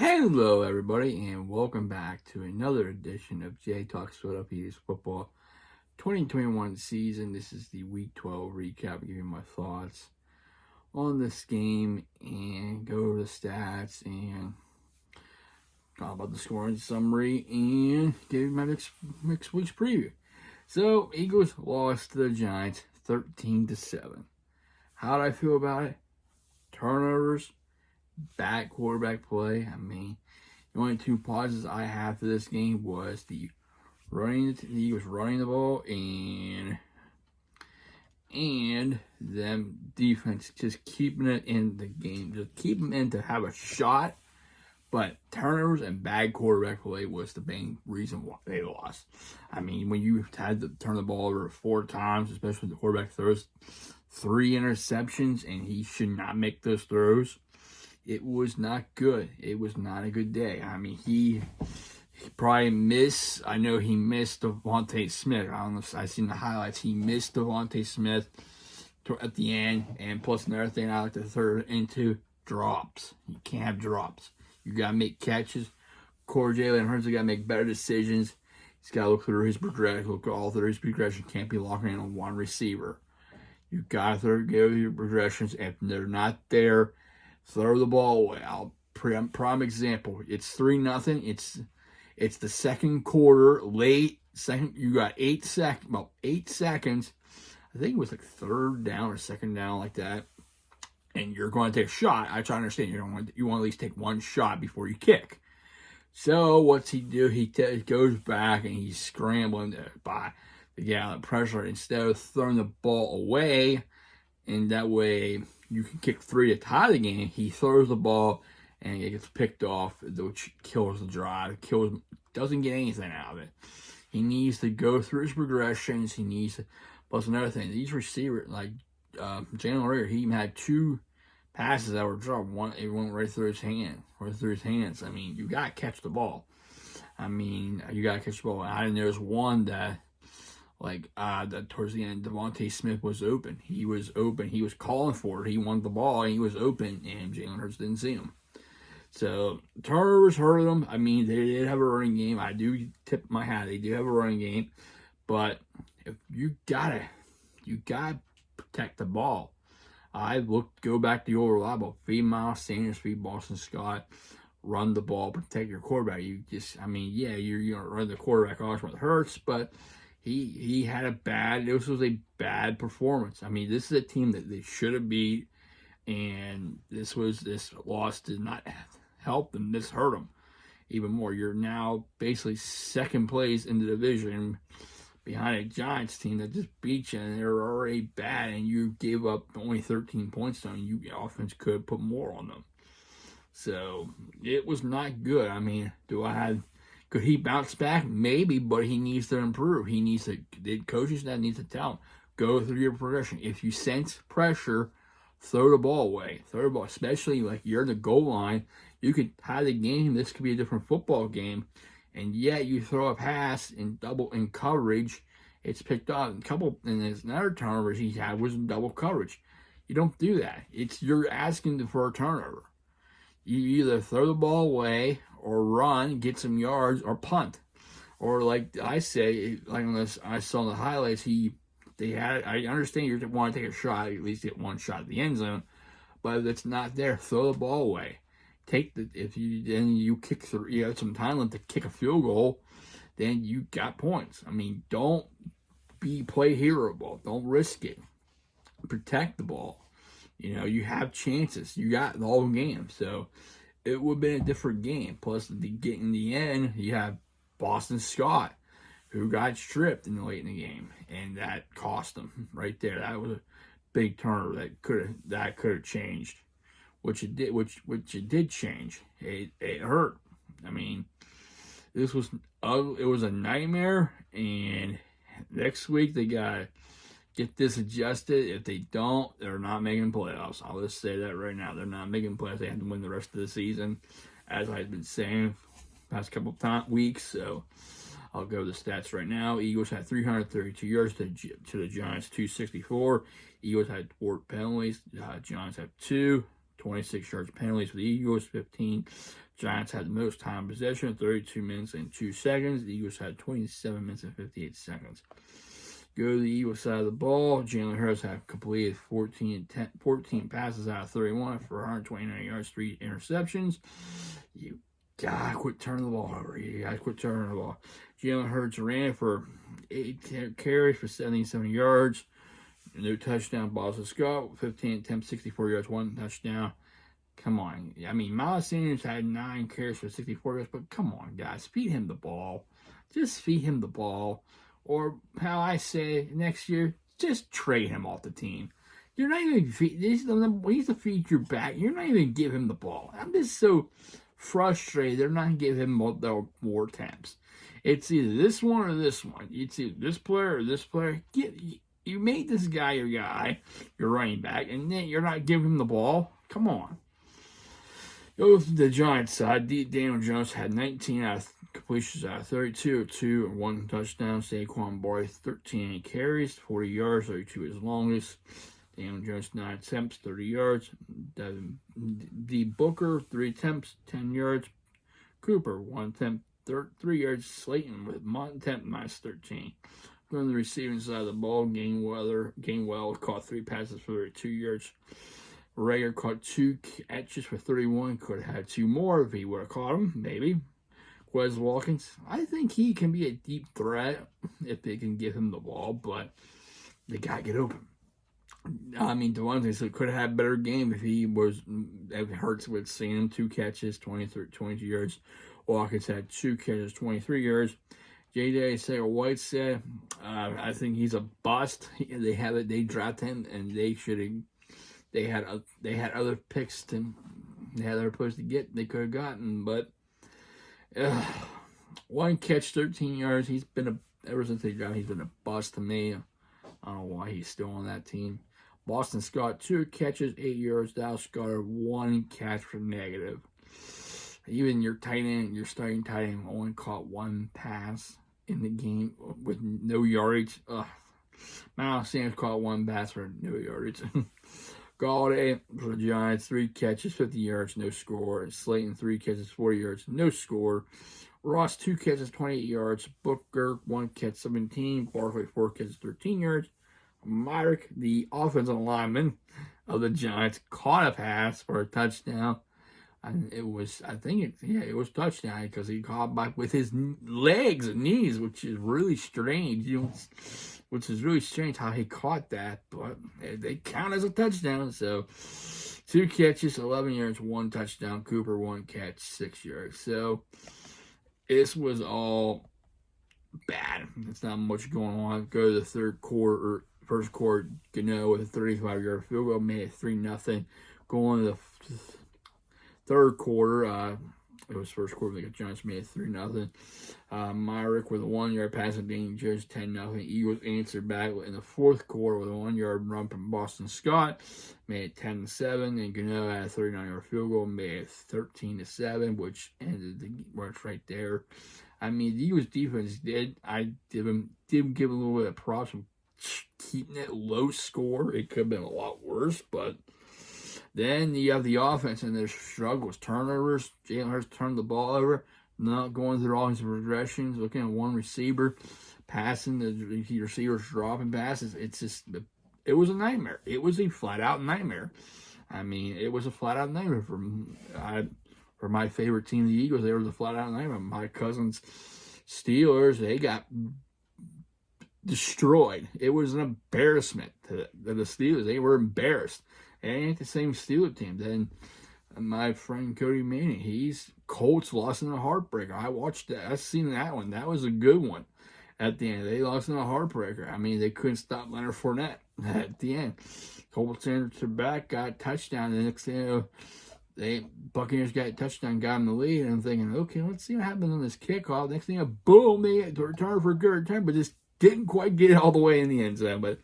Hello, everybody, and welcome back to another edition of Jay Talks Philadelphia's Football 2021 season. This is the Week 12 recap, giving my thoughts on this game and go over the stats and talk about the scoring summary and give you my next week's preview. So, Eagles lost to the Giants 13-7. How did I feel about it? Turnovers, bad quarterback play. The only two pauses I have for this game was the Eagles running the ball and them defense just keeping it in the game, just keep them in to have a shot. But turnovers and bad quarterback play was the main reason why they lost. When you had to turn the ball over 4 times, especially when the quarterback throws 3 interceptions and he should not make those throws, it was not good. It was not a good day. He probably missed. I know he missed Devontae Smith. I don't know if I've seen the highlights. He missed Devontae Smith at the end. And plus another thing I like to throw into drops. You can't have drops. You got to make catches. Jalen Hurts got to make better decisions. He's got to look through his progression. Look all through his progression. Can't be locking in on one receiver. You got to go through your progressions. If they're not there, throw the ball away. Prime example. It's 3-0. It's the second quarter, late second. You got 8 seconds. I think it was like third down or second down, like that. And you're going to take a shot. I try to understand. You want to at least take one shot before you kick. So what's he do? He goes back and he's scrambling by the guy under pressure instead of throwing the ball away, and that way you can kick 3 to tie the game. He throws the ball and it gets picked off, which kills the drive. Doesn't get anything out of it. He needs to go through his progressions. He needs to. Plus another thing, these receivers like Jalen Reagor, he even had 2 passes that were dropped. It went right through his hand. You gotta catch the ball. You gotta catch the ball. And there's one that. That towards the end, Devontae Smith was open. He was open. He was calling for it. He wanted the ball, and he was open, and Jalen Hurts didn't see him. So, turnovers hurt them. They did have a running game. I do tip my hat. They do have a running game. But if you gotta protect the ball. Go back to your reliable. Feed Miles Sanders, feed Boston Scott. Run the ball, protect your quarterback. You're going to run the quarterback off with Hurts, but He had this was a bad performance. This is a team that they should have beat, and this loss did not help them. This hurt them even more. You're now basically second place in the division behind a Giants team that just beat you, and they're already bad, and you gave up only 13 points to them. Your offense could put more on them. So, it was not good. Could he bounce back? Maybe, but he needs to improve. The coaches that need to tell him, go through your progression. If you sense pressure, throw the ball away. Throw the ball, especially like you're in the goal line. You could tie the game. This could be a different football game. And yet you throw a pass in coverage. It's picked up. And there's another turnovers he had was in double coverage. You don't do that. You're asking for a turnover. You either throw the ball away or run, get some yards, or punt. Or like I say, unless I saw the highlights, I understand you want to take a shot, at least get one shot at the end zone, but if it's not there, throw the ball away. You kick through, you have some time left to kick a field goal, then you got points. Don't play hero ball. Don't risk it. Protect the ball. You have chances. You got the whole game. So it would have been a different game. Plus, in the end, you have Boston Scott, who got stripped late in the game, and that cost them right there. That was a big turnover that could have changed, which it did. Which it did change. It hurt. It was a nightmare. And next week they got. Get this adjusted. If they don't, they're not making playoffs. I'll just say that right now. They're not making playoffs. They have to win the rest of the season, as I've been saying past couple of weeks. So I'll go to the stats right now. Eagles had 332 yards to the Giants 264. Eagles had 4 penalties. Giants have 2. 26 yards penalties for the Eagles, 15. Giants had the most time possession, 32 minutes and 2 seconds. The Eagles had 27 minutes and 58 seconds. Go to the Eagles side of the ball. Jalen Hurts had completed 14 passes out of 31 for 129 yards, 3 interceptions. You gotta quit turning the ball over. You gotta quit turning the ball. Jalen Hurts ran for 8 carries for 77 yards. No touchdown. Boston Scott, 15 attempts, 64 yards, 1 touchdown. Come on. I mean, Miles Sanders had 9 carries for 64 yards, but come on, guys. Feed him the ball. Just feed him the ball. Or how I say next year, just trade him off the team. You're not even he's the feature back. You're not even give him the ball. I'm just so frustrated. They're not giving him more attempts. It's either this one or this one. It's either this player or this player. You made this guy your guy, your running back, and then you're not giving him the ball. Come on. Go to the Giants side. Daniel Jones had 19 completions out of 32, 2 and 1 touchdown. Saquon Barkley, 13 carries, 40 yards, 32 his longest. Daniel Jones, 9 attempts, 30 yards. D. Booker, 3 attempts, 10 yards. Cooper, 1 attempt, 3 yards. Slayton with 1 attempt, minus 13. Going to the receiving side of the ball, Gainwell caught 3 passes for 32 yards. Rager caught 2 catches for 31. Could have had 2 more if he would have caught them, maybe. Quez Watkins, I think he can be a deep threat if they can give him the ball, but they got to get open. I mean, Devontae could have had a better game if Hurts would have seen him. 2 catches, 22 yards. Watkins had 2 catches, 23 yards. J.J. Sager-White said, I think he's a bust. They drafted him, and they had other picks they had other players they could have gotten, but 1 catch, 13 yards. He's been ever since they drafted, he's been a bust to me. I don't know why he's still on that team. Boston Scott, 2 catches, 8 yards. Dallas Goedert, 1 catch for negative. Even your starting tight end, only caught 1 pass in the game with no yardage. Miles Sanders caught 1 pass for no yardage. Galladay for the Giants, 3 catches, 50 yards, no score. Slayton, 3 catches, 40 yards, no score. Ross, 2 catches, 28 yards. Booker, 1 catch, 17. Barkley, 4 catches, 13 yards. Myrick, the offensive lineman of the Giants, caught a pass for a touchdown. And it was touchdown because he caught back with his legs and knees, which is really strange. Which is really strange how he caught that, but they count as a touchdown. So 2 catches, 11 yards, 1 touchdown. Cooper, 1 catch, 6 yards. So this was all bad. It's not much going on. Go to the first quarter, Gano with a 35-yard field goal made it 3-0. Going to the third quarter, it was first quarter, the Giants made it 3-0. Myrick with a 1-yard passing game, Jones 10-0. Eagles answered back in the fourth quarter with a 1-yard run from Boston Scott, made it 10-7. And Gano had a 39-yard field goal, made it 13-7, which ended the rush right there. I mean, the Eagles defense did give a little bit of props from keeping it low score. It could have been a lot worse, but then you have the offense and their struggles, turnovers. Jalen Hurts turned the ball over, not going through all his progressions, looking at one receiver, passing, the receivers dropping passes. It was a nightmare. It was a flat-out nightmare. I mean, it was a flat-out nightmare for my favorite team, the Eagles. They were the flat-out nightmare. My cousins, Steelers, they got destroyed. It was an embarrassment to the Steelers. They were embarrassed. It ain't the same Steelers team. Then my friend Cody Manning, Colts lost in a heartbreaker. I watched that. I seen that one. That was a good one. At the end, they lost in a heartbreaker. I mean, they couldn't stop Leonard Fournette at the end. Colts answered back, got a touchdown. The next thing, Buccaneers got a touchdown, got in the lead. And I'm thinking, okay, let's see what happens on this kickoff. Next thing, boom, they had to return for a good return, but just didn't quite get it all the way in the end zone. But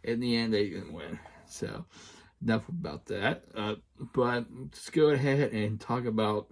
in the end, they didn't win. So enough about that. But let's go ahead and talk about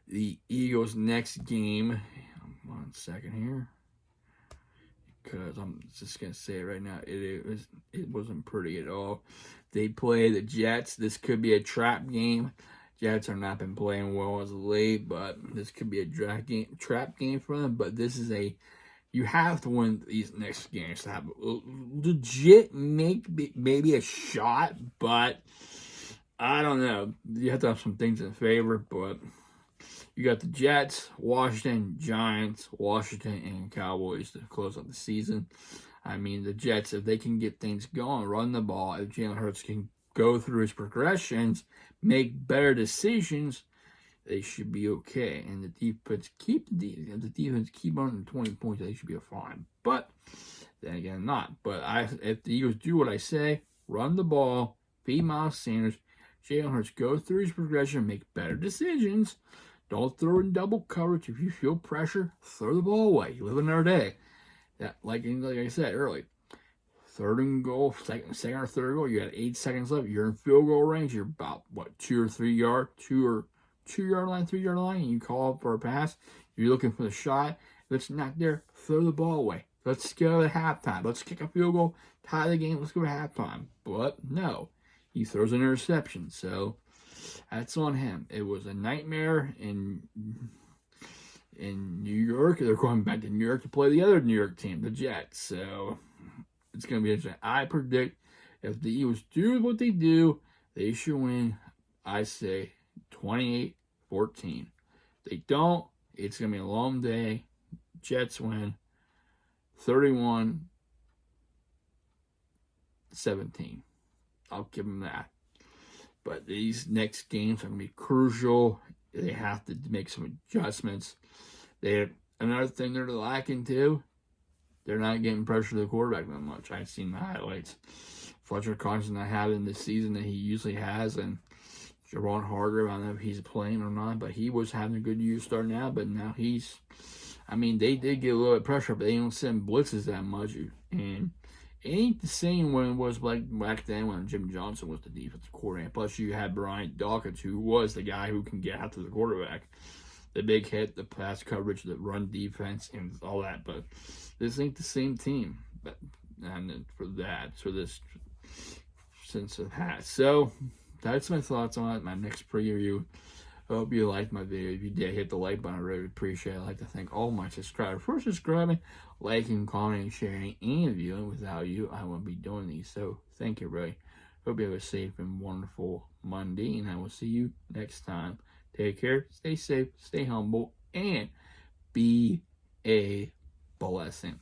the Eagles' next game. 1 second here. because I'm just gonna say it right now. It wasn't pretty at all. They play the Jets. This could be a trap game. Jets have not been playing well as of late, but this could be a trap game for them. But this is you have to win these next games to have legit maybe a shot, but I don't know. You have to have some things in favor, but you got the Jets, Washington, Giants, Washington, and Cowboys to close out the season. I mean, the Jets, if they can get things going, run the ball, if Jalen Hurts can go through his progressions, make better decisions, they should be okay. And the defense keep under 20 points, they should be fine. But then again, not. But if the Eagles do what I say, run the ball, feed Miles Sanders, Jalen Hurts go through his progression, make better decisions. Don't throw in double coverage. If you feel pressure, throw the ball away. You live another day. That, like I said earlier, third and goal, second or third goal, you got 8 seconds left. You're in field goal range. You're about, 2 yard line, 3 yard line, and you call for a pass. You're looking for the shot. If it's not there, throw the ball away. Let's go to halftime. Let's kick a field goal, tie the game. Let's go to halftime. But no, he throws an interception. So that's on him. It was a nightmare in New York. They're going back to New York to play the other New York team, the Jets. So it's going to be interesting. I predict if the Eagles do what they do, they should win, I say, 28-14. They don't, it's going to be a long day. Jets win 31-17. I'll give them that. But these next games are going to be crucial. They have to make some adjustments. Another thing they're lacking too, they're not getting pressure to the quarterback that much. I've seen the highlights. Fletcher Cox's not having this season that he usually has, and Javon Hargrave, I don't know if he's playing or not, but he was having a good year starting out, but now they did get a little bit of pressure, but they don't send blitzes that much. And it ain't the same when it was like back then when Jim Johnson was the defensive coordinator. Plus, you had Brian Dawkins, who was the guy who can get after the quarterback. The big hit, the pass coverage, the run defense, and all that. But this ain't the same team. For this sense of hat. So that's my thoughts on it. My next preview. I hope you liked my video. If you did, hit the like button. I really appreciate it. I'd like to thank all my subscribers for subscribing, liking, commenting, sharing, and viewing. Without you, I wouldn't be doing these. So thank you, everybody. Hope you have a safe and wonderful Monday, and I will see you next time. Take care, stay safe, stay humble, and be a blessing.